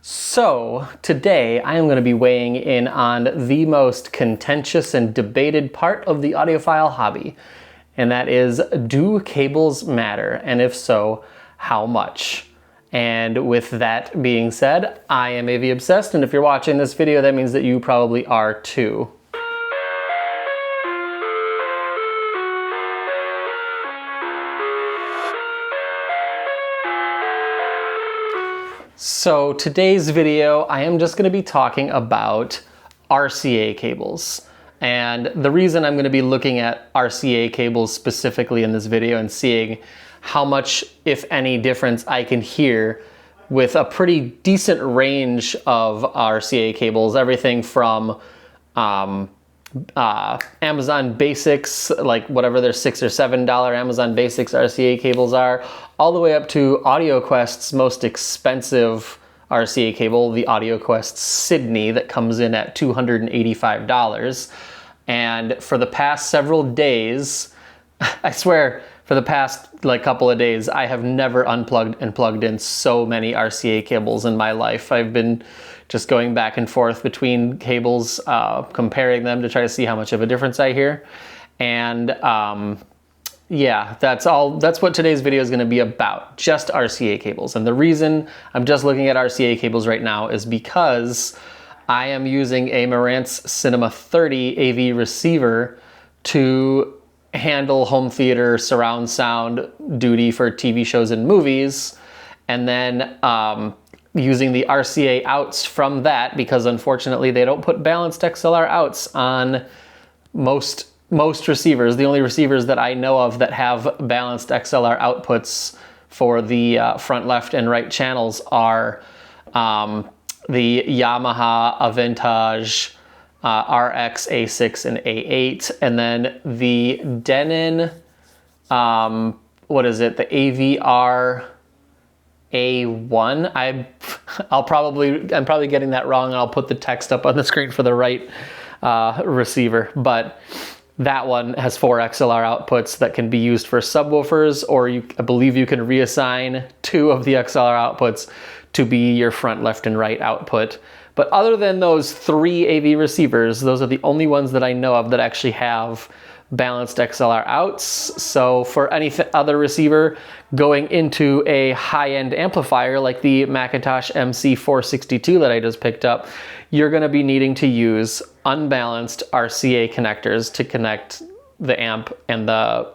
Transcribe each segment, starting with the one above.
So today I am going to be weighing in on the most contentious and debated part of the audiophile hobby, and that is, do cables matter? And if so, how much? And with that being said, I am AV Obsessed, and if you're watching this video, that means that you probably are too. So today's video, I am just going to be talking about RCA cables. And the reason I'm going to be looking at RCA cables specifically in this video and seeing how much, if any, difference I can hear with a pretty decent range of RCA cables, everything from Amazon Basics, like whatever their $6 or $7 Amazon Basics RCA cables are, all the way up to Audioquest's most expensive RCA cable, the Audioquest Sydney, that comes in at $285. And for the past several days, I swear, for the past couple of days, I have never unplugged and plugged in so many RCA cables in my life. I've been just going back and forth between cables, comparing them to try to see how much of a difference I hear. And yeah, that's what today's video is going to be about, just RCA cables. And the reason I'm just looking at RCA cables right now is because I am using a Marantz Cinema 30 AV receiver to handle home theater surround sound duty for TV shows and movies, and then using the RCA outs from that, because unfortunately they don't put balanced XLR outs on most receivers. The only receivers that I know of that have balanced XLR outputs for the front left and right channels are the Yamaha Avantage RX A6 and A8, and then the Denon, what is it? The AVR A1. I'm probably getting that wrong, and I'll put the text up on the screen for the right receiver, but that one has 4 XLR outputs that can be used for subwoofers, or I believe you can reassign 2 of the XLR outputs to be your front, left, and right output. But other than those 3 AV receivers, those are the only ones that I know of that actually have balanced XLR outs. So for any other receiver going into a high-end amplifier like the Macintosh MC462 that I just picked up, you're going to be needing to use unbalanced RCA connectors to connect the amp and the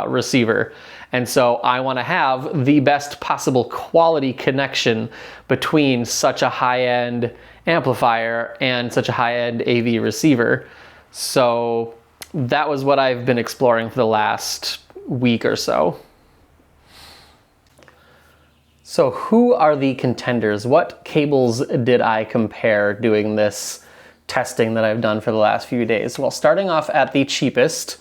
receiver. And so I want to have the best possible quality connection between such a high-end amplifier and such a high-end AV receiver. So that was what I've been exploring for the last week or so. So who are the contenders? What cables did I compare doing this testing that I've done for the last few days? Well, starting off at the cheapest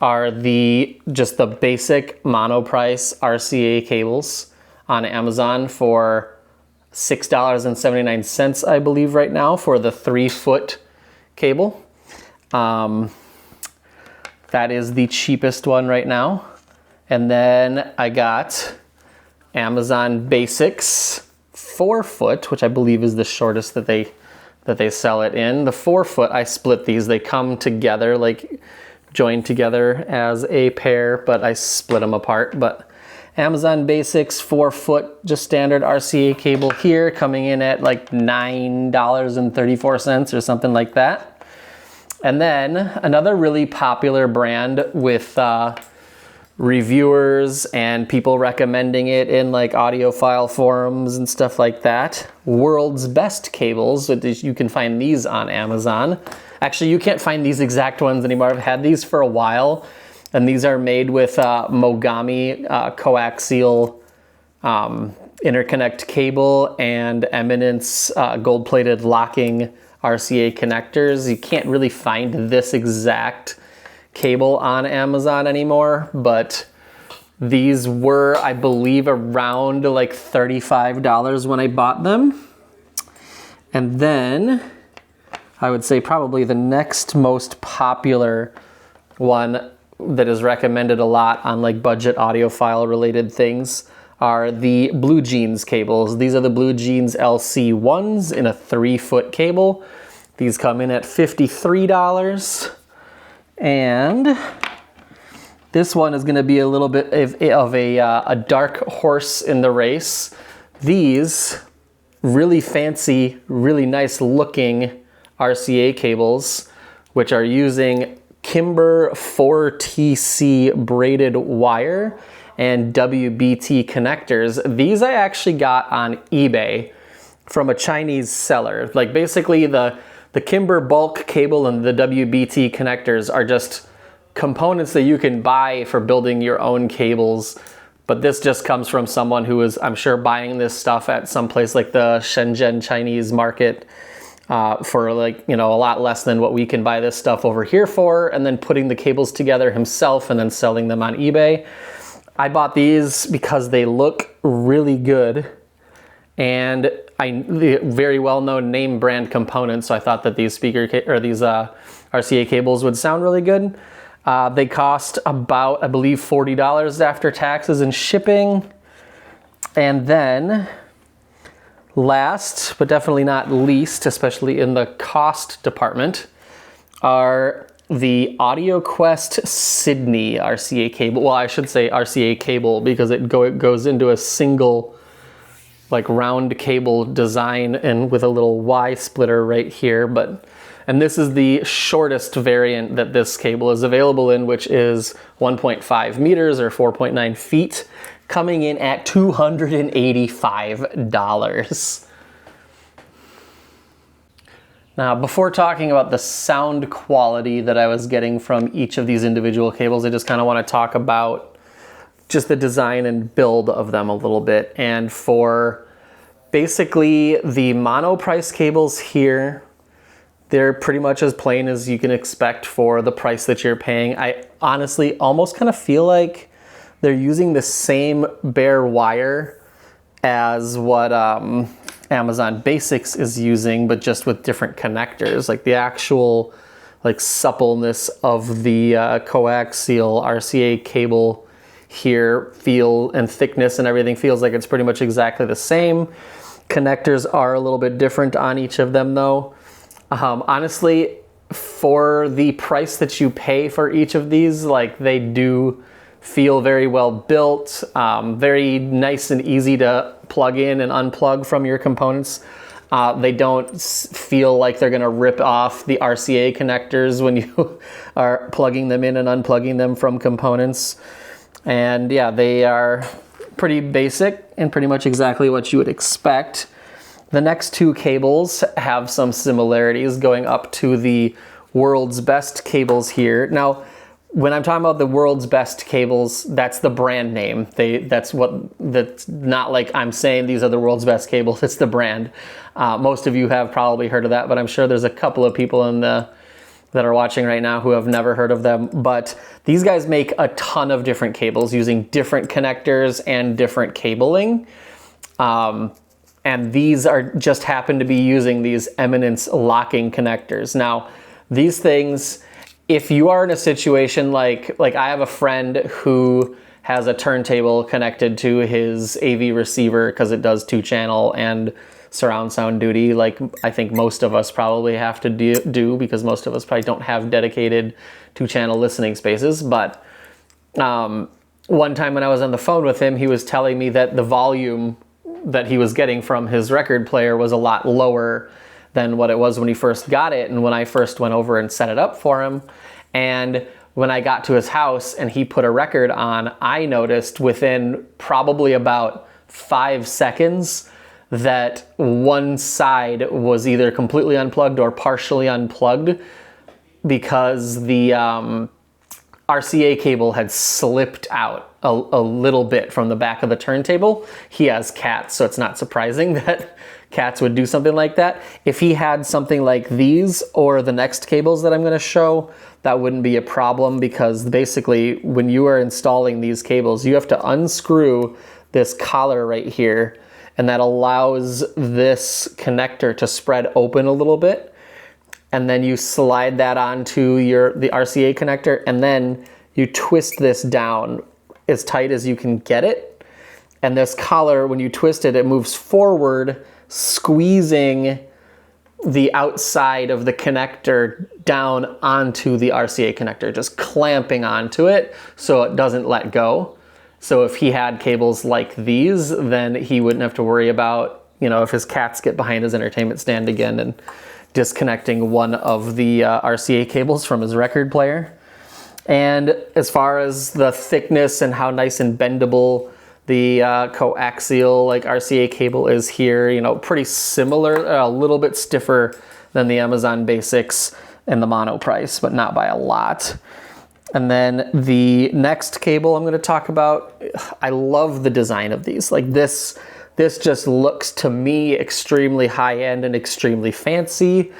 are just the basic Monoprice RCA cables on Amazon for $6.79, I believe, right now for the 3-foot cable. That is the cheapest one right now. And then I got Amazon Basics 4-foot, which I believe is the shortest that they sell it in. The 4-foot, I split these. They come together, like joined together as a pair, but I split them apart. But Amazon Basics 4-foot, just standard RCA cable here, coming in at like $9.34 or something like that. And then another really popular brand with reviewers and people recommending it in like audiophile forums and stuff like that, World's Best Cables. You can find these on Amazon. Actually, you can't find these exact ones anymore. I've had these for a while, and these are made with Mogami coaxial interconnect cable and Eminence gold-plated locking RCA connectors. You can't really find this exact cable on Amazon anymore, but these were, I believe, around like $35 when I bought them. And then I would say probably the next most popular one that is recommended a lot on like budget audiophile related things are the Blue Jeans cables. These are the Blue Jeans LC1s in a 3-foot cable. These come in at $53. And this one is going to be a little bit of a dark horse in the race. These really fancy, really nice looking RCA cables, which are using Kimber 4TC braided wire and WBT connectors. These I actually got on eBay from a Chinese seller. Like basically the Kimber bulk cable and the WBT connectors are just components that you can buy for building your own cables. But this just comes from someone who is, I'm sure, buying this stuff at some place like the Shenzhen Chinese market for like, you know, a lot less than what we can buy this stuff over here for, and then putting the cables together himself and then selling them on eBay. I bought these because they look really good, and the very well-known name brand components, so I thought that these RCA cables would sound really good. They cost about, I believe, $40 after taxes and shipping. And then last, but definitely not least, especially in the cost department, are the Audioquest Sydney RCA cable. Well, I should say RCA cable because it goes into a single like round cable design and with a little Y splitter right here. And this is the shortest variant that this cable is available in, which is 1.5 meters or 4.9 feet, coming in at $285. Now, before talking about the sound quality that I was getting from each of these individual cables, I just kind of want to talk about just the design and build of them a little bit. And for basically the Monoprice cables here, they're pretty much as plain as you can expect for the price that you're paying. I honestly almost kind of feel like they're using the same bare wire as what Amazon Basics is using, but just with different connectors. Like the actual like suppleness of the coaxial RCA cable here and thickness and everything feels like it's pretty much exactly the same. Connectors are a little bit different on each of them though. Honestly, for the price that you pay for each of these, like they do feel very well built, very nice and easy to plug in and unplug from your components. They don't feel like they're gonna rip off the RCA connectors when you are plugging them in and unplugging them from components. And yeah, they are pretty basic and pretty much exactly what you would expect. The next two cables have some similarities going up to the world's best cables here. Now, when I'm talking about the world's best cables, that's the brand name. That's not like I'm saying these are the world's best cables, it's the brand. Most of you have probably heard of that, but I'm sure there's a couple of people that are watching right now who have never heard of them. But these guys make a ton of different cables using different connectors and different cabling. And these are just happen to be using these Eminence locking connectors. Now, these things, if you are in a situation like I have a friend who has a turntable connected to his AV receiver because it does 2-channel and surround sound duty, like I think most of us probably have to do because most of us probably don't have dedicated 2-channel listening spaces. But one time when I was on the phone with him, he was telling me that the volume that he was getting from his record player was a lot lower than what it was when he first got it and when I first went over and set it up for him. And when I got to his house and he put a record on, I noticed within probably about 5 seconds that one side was either completely unplugged or partially unplugged because the RCA cable had slipped out a little bit from the back of the turntable. He has cats, so it's not surprising that cats would do something like that. If he had something like these or the next cables that I'm going to show, that wouldn't be a problem because basically when you are installing these cables, you have to unscrew this collar right here, and that allows this connector to spread open a little bit. And then you slide that onto the RCA connector, and then you twist this down as tight as you can get it. And this collar, when you twist it, it moves forward, squeezing the outside of the connector down onto the RCA connector, just clamping onto it so it doesn't let go. So if he had cables like these, then he wouldn't have to worry about, you know, if his cats get behind his entertainment stand again and disconnecting one of the RCA cables from his record player. And as far as the thickness and how nice and bendable the coaxial like RCA cable is here, you know, pretty similar, a little bit stiffer than the Amazon Basics and the Monoprice, but not by a lot. And then the next cable I'm going to talk about, I love the design of these. Like this just looks to me extremely high-end and extremely fancy.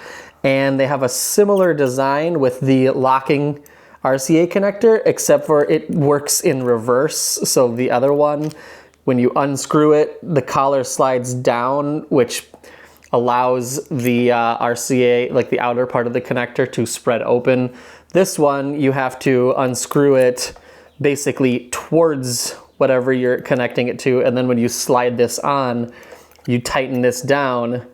And they have a similar design with the locking RCA connector, except for it works in reverse. So the other one, when you unscrew it, the collar slides down, which allows the RCA, like the outer part of the connector, to spread open. This one, you have to unscrew it basically towards whatever you're connecting it to, and then when you slide this on, you tighten this down,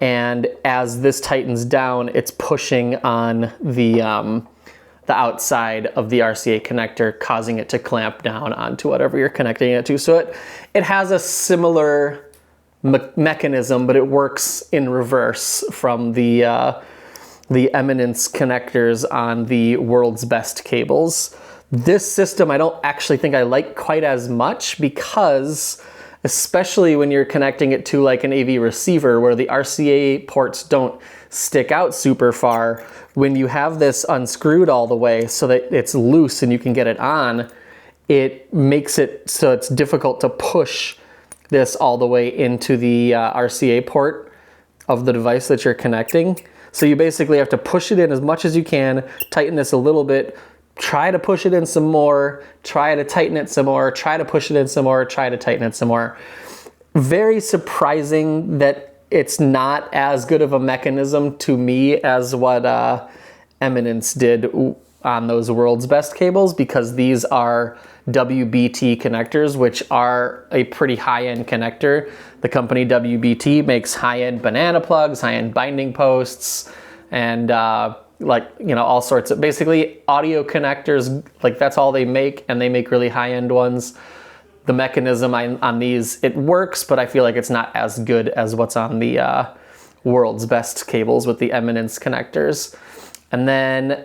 and as this tightens down, it's pushing on the outside of the RCA connector, causing it to clamp down onto whatever you're connecting it to. So it has a similar mechanism, but it works in reverse from the Eminence connectors on the World's Best cables. This system I don't actually think I like quite as much, because especially when you're connecting it to like an AV receiver where the RCA ports don't stick out super far, when you have this unscrewed all the way so that it's loose and you can get it on, it makes it so it's difficult to push this all the way into the RCA port of the device that you're connecting. So you basically have to push it in as much as you can, tighten this a little bit, try to push it in some more, try to tighten it some more, try to push it in some more, try to tighten it some more. Very surprising that it's not as good of a mechanism to me as what Eminence did on those World's Best cables, because these are WBT connectors, which are a pretty high-end connector. The company WBT makes high-end banana plugs, high-end binding posts, and like, you know, all sorts of basically audio connectors. Like that's all they make, and they make really high-end ones. The mechanism on these, it works, but I feel like it's not as good as what's on the World's Best cables with the Eminence connectors. And then,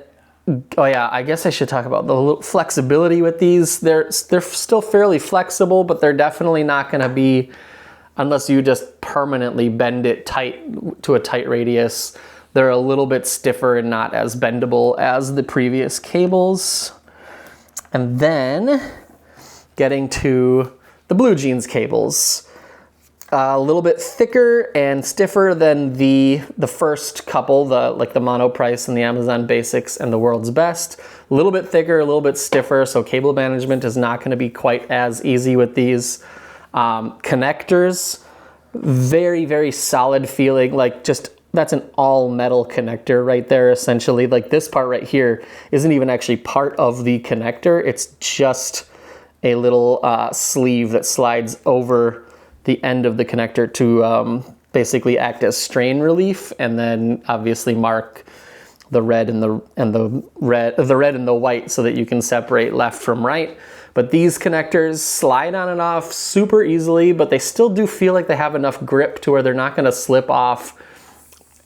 oh yeah, I guess I should talk about the little flexibility with these. They're still fairly flexible, but they're definitely not going to be, unless you just permanently bend it tight to a tight radius. They're a little bit stiffer and not as bendable as the previous cables. And then getting to the Blue Jeans cables. A little bit thicker and stiffer than the first couple, like the Monoprice and the Amazon Basics and the World's Best. A little bit thicker, a little bit stiffer, so cable management is not going to be quite as easy with these. Connectors, very, very solid feeling, like just that's an all metal connector right there, essentially. Like this part right here isn't even actually part of the connector, it's just a little sleeve that slides over the end of the connector to basically act as strain relief, and then obviously mark the red and the white so that you can separate left from right. But these connectors slide on and off super easily, but they still do feel like they have enough grip to where they're not going to slip off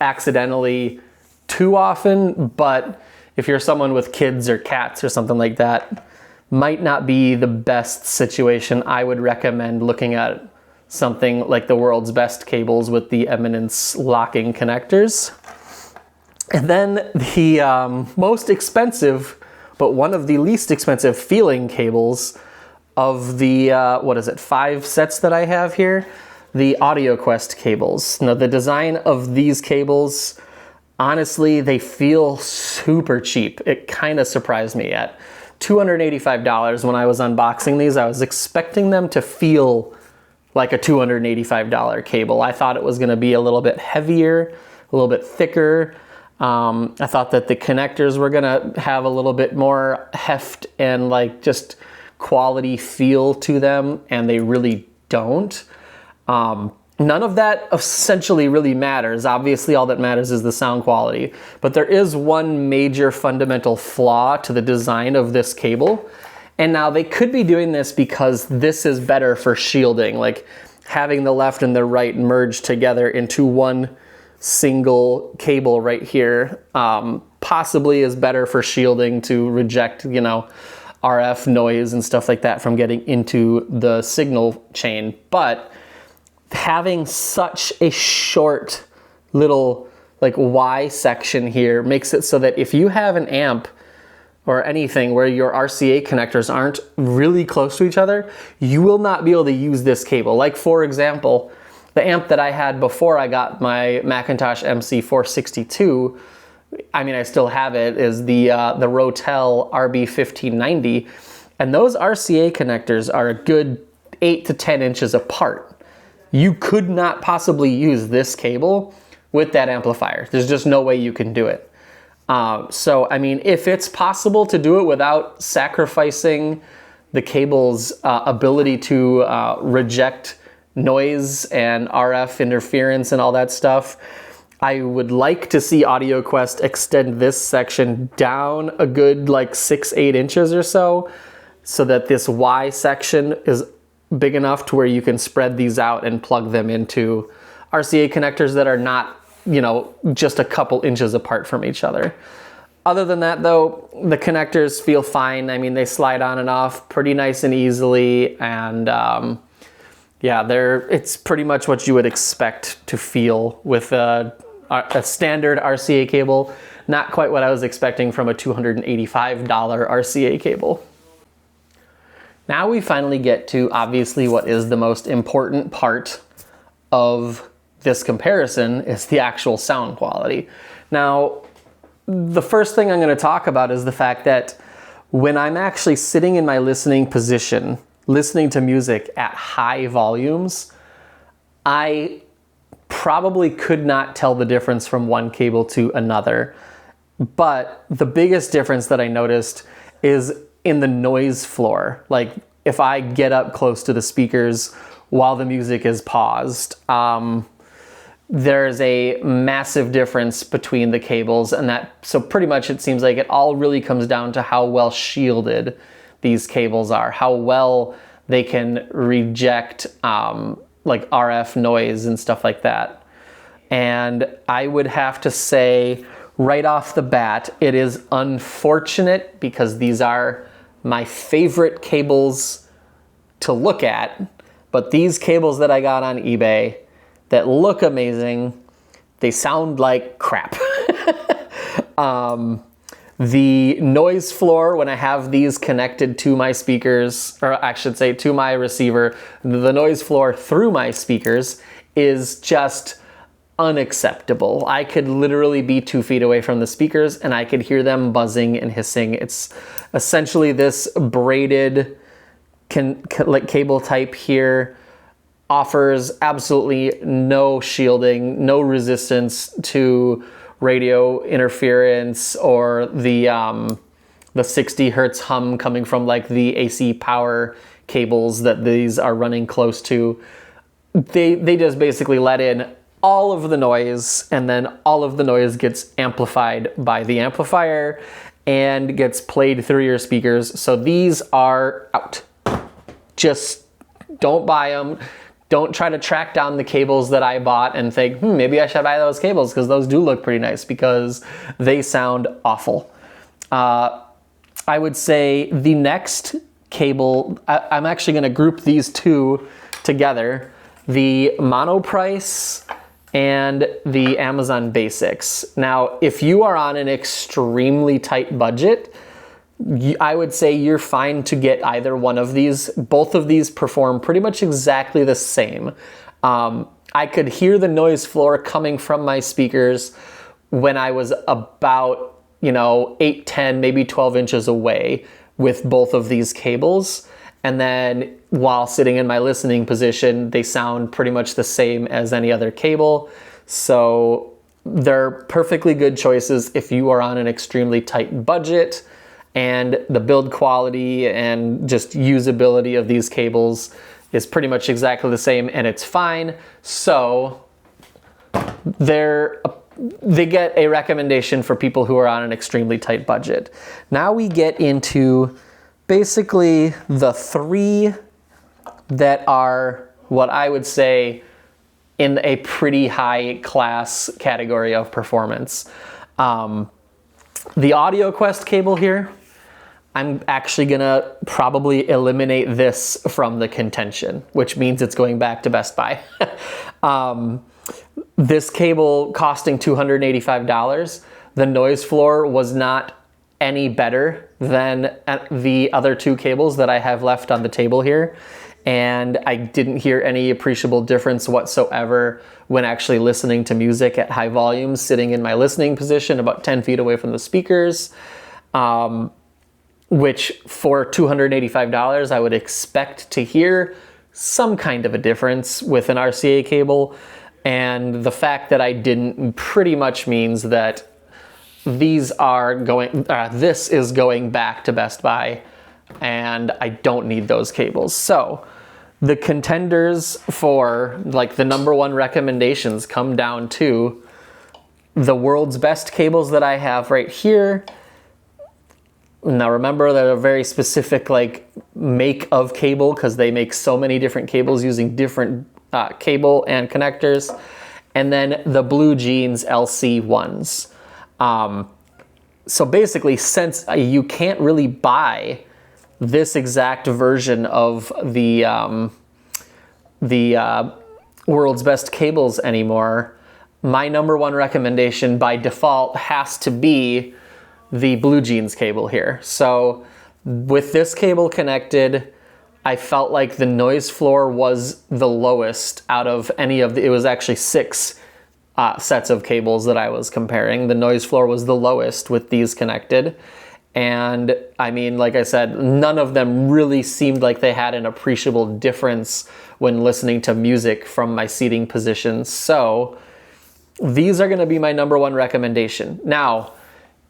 accidentally too often. But if you're someone with kids or cats or something like that, might not be the best situation. I would recommend looking at something like the World's Best cables with the Eminence locking connectors. And then the most expensive, but one of the least expensive feeling cables of the, 5 sets that I have here, the Audioquest cables. Now the design of these cables, honestly, they feel super cheap. It kind of surprised me. At $285 when I was unboxing these, I was expecting them to feel like a $285 cable. I thought it was going to be a little bit heavier, a little bit thicker. I thought that the connectors were going to have a little bit more heft and like just quality feel to them, and they really don't. None of that essentially really matters. Obviously, all that matters is the sound quality. But there is one major fundamental flaw to the design of this cable. And now they could be doing this because this is better for shielding, like having the left and the right merge together into one single cable right here, possibly is better for shielding to reject, you know, RF noise and stuff like that from getting into the signal chain. But having such a short little like Y section here makes it so that if you have an amp or anything where your RCA connectors aren't really close to each other, you will not be able to use this cable. Like for example, the amp that I had before I got my Macintosh MC462, I mean I still have it, is the Rotel RB1590, and those RCA connectors are a good 8 to 10 inches apart. You could not possibly use this cable with that amplifier. There's just no way you can do it. So, I mean, if it's possible to do it without sacrificing the cable's ability to reject noise and RF interference and all that stuff, I would like to see Audioquest extend this section down a good like 6-8 inches or so that this Y section is big enough to where you can spread these out and plug them into RCA connectors that are not, you know, just a couple inches apart from each other. Other than that though, the connectors feel fine. I mean, they slide on and off pretty nice and easily, and yeah, it's pretty much what you would expect to feel with a standard RCA cable. Not quite what I was expecting from a $285 RCA cable. Now we finally get to obviously what is the most important part of this comparison, is the actual sound quality. Now, the first thing I'm going to talk about is the fact that when I'm actually sitting in my listening position, listening to music at high volumes, I probably could not tell the difference from one cable to another. But the biggest difference that I noticed is in the noise floor. Like if I get up close to the speakers while the music is paused, there's a massive difference between the cables, and so pretty much it seems like it all really comes down to how well shielded these cables are, how well they can reject like RF noise and stuff like that. And I would have to say right off the bat, it is unfortunate because these are my favorite cables to look at, but these cables that I got on eBay that look amazing, they sound like crap. The noise floor, when I have these connected to my speakers, or I should say to my receiver, the noise floor through my speakers is just unacceptable. I could literally be 2 feet away from the speakers and I could hear them buzzing and hissing. It's essentially this braided like cable type here, offers absolutely no shielding, no resistance to radio interference or the 60 hertz hum coming from like the AC power cables that these are running close to. They just basically let in all of the noise, and then all of the noise gets amplified by the amplifier and gets played through your speakers. So these are out. Just don't buy them. Don't try to track down the cables that I bought and think, maybe I should buy those cables, because those do look pretty nice, because they sound awful. I would say the next cable, I'm actually going to group these two together, the Monoprice and the Amazon Basics. Now, if you are on an extremely tight budget, I would say you're fine to get either one of these. Both of these perform pretty much exactly the same. I could hear the noise floor coming from my speakers when I was about, 8, 10, maybe 12 inches away with both of these cables. And then while sitting in my listening position, they sound pretty much the same as any other cable. So they're perfectly good choices if you are on an extremely tight budget and the build quality and just usability of these cables is pretty much exactly the same, and it's fine. So they get a recommendation for people who are on an extremely tight budget. Now we get into basically the three that are what I would say in a pretty high class category of performance. The Audioquest cable here, I'm actually gonna probably eliminate this from the contention, which means it's going back to Best Buy. This cable costing $285, the noise floor was not any better than the other two cables that I have left on the table here. And I didn't hear any appreciable difference whatsoever when actually listening to music at high volumes, sitting in my listening position about 10 feet away from the speakers, which for $285, I would expect to hear some kind of a difference with an RCA cable. And the fact that I didn't pretty much means that this is going back to Best Buy, and I don't need those cables. So the contenders for like the #1 recommendations come down to the world's best cables that I have right here. Now remember, they're a very specific like make of cable because they make so many different cables using different cable and connectors. And then the Blue Jeans LC ones. So basically, since you can't really buy this exact version of the world's best cables anymore, my #1 recommendation by default has to be the Blue Jeans cable here. So with this cable connected, I felt like the noise floor was the lowest out of any of it was actually 6 sets of cables that I was comparing. The noise floor was the lowest with these connected. And I mean, like I said, none of them really seemed like they had an appreciable difference when listening to music from my seating position. So these are going to be my #1 recommendation. Now,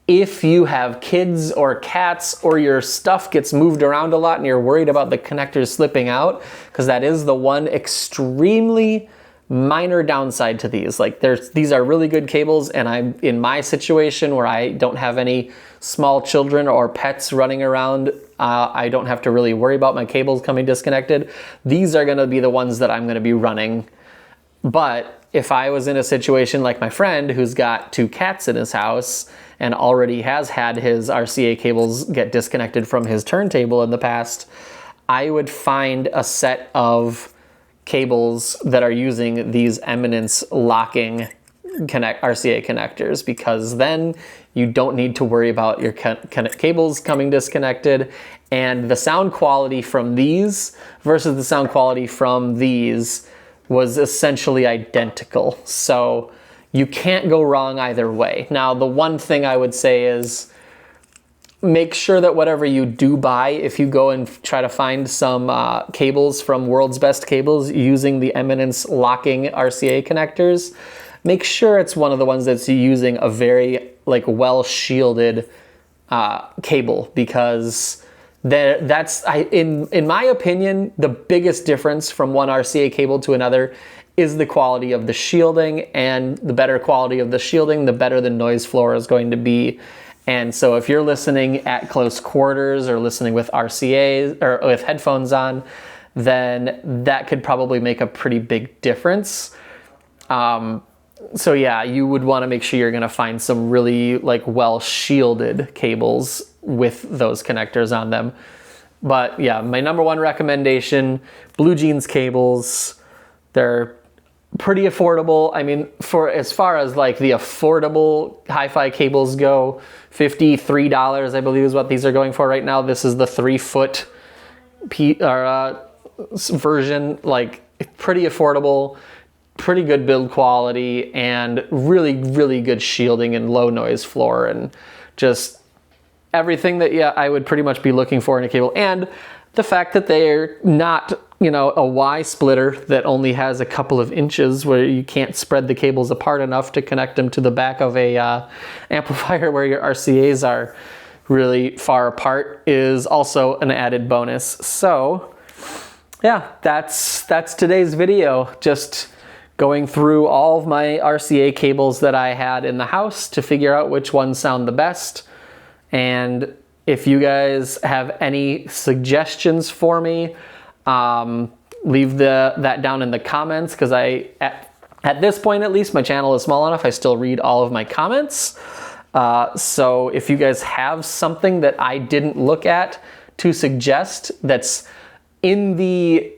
if you have kids or cats or your stuff gets moved around a lot and you're worried about the connectors slipping out, because that is the one extremely minor downside to these. Like these are really good cables, and I'm in my situation where I don't have any small children or pets running around. I don't have to really worry about my cables coming disconnected. These are gonna be the ones that I'm gonna be running. But if I was in a situation like my friend who's got 2 cats in his house and already has had his RCA cables get disconnected from his turntable in the past, I would find a set of cables that are using these eminence locking RCA connectors, because then you don't need to worry about your cables coming disconnected, and the sound quality from these versus the sound quality from these was essentially identical. So you can't go wrong either way. Now, the one thing I would say is make sure that whatever you do buy, if you go and try to find some cables from World's Best Cables using the Eminence locking RCA connectors, make sure it's one of the ones that's using a very like well shielded cable, because that's in my opinion, the biggest difference from one RCA cable to another is the quality of the shielding, and the better quality of the shielding, the better the noise floor is going to be. And so if you're listening at close quarters or listening with RCA or with headphones on, then that could probably make a pretty big difference. So yeah, you would want to make sure you're going to find some really like well shielded cables with those connectors on them. But yeah, my #1 recommendation, Blue Jeans cables. They're pretty affordable. I mean, for as far as like the affordable hi-fi cables go, $53 I believe is what these are going for right now. This is the 3-foot version, like pretty affordable, pretty good build quality, and really, really good shielding and low noise floor, and just everything that I would pretty much be looking for in a cable. And the fact that they're not, a Y splitter that only has a couple of inches where you can't spread the cables apart enough to connect them to the back of a amplifier where your RCAs are. really far apart is also an added bonus. So yeah, that's today's video. Just going through all of my RCA cables that I had in the house to figure out which ones sound the best. And if you guys have any suggestions for me, leave that down in the comments, because at this point at least, my channel is small enough, I still read all of my comments. So if you guys have something that I didn't look at to suggest that's in the,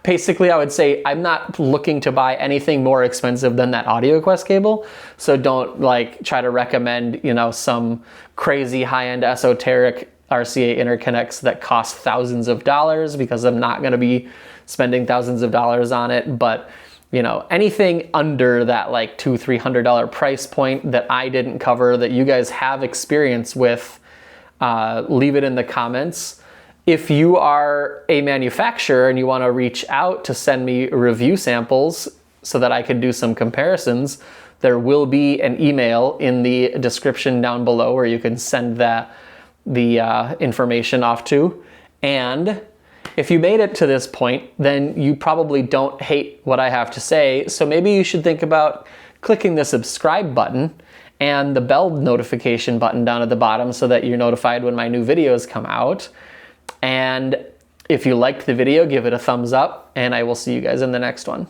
basically I would say I'm not looking to buy anything more expensive than that Audioquest cable. So don't like try to recommend, you know, some crazy high-end esoteric RCA interconnects that cost thousands of dollars, because I'm not going to be spending thousands of dollars on it. But you know, anything under that like $200–300 price point that I didn't cover that you guys have experience with, leave it in the comments. If you are a manufacturer and you want to reach out to send me review samples so that I can do some comparisons, there will be an email in the description down below where you can send the information off to. And if you made it to this point, then you probably don't hate what I have to say. So maybe you should think about clicking the subscribe button and the bell notification button down at the bottom so that you're notified when my new videos come out. And if you liked the video, give it a thumbs up, and I will see you guys in the next one.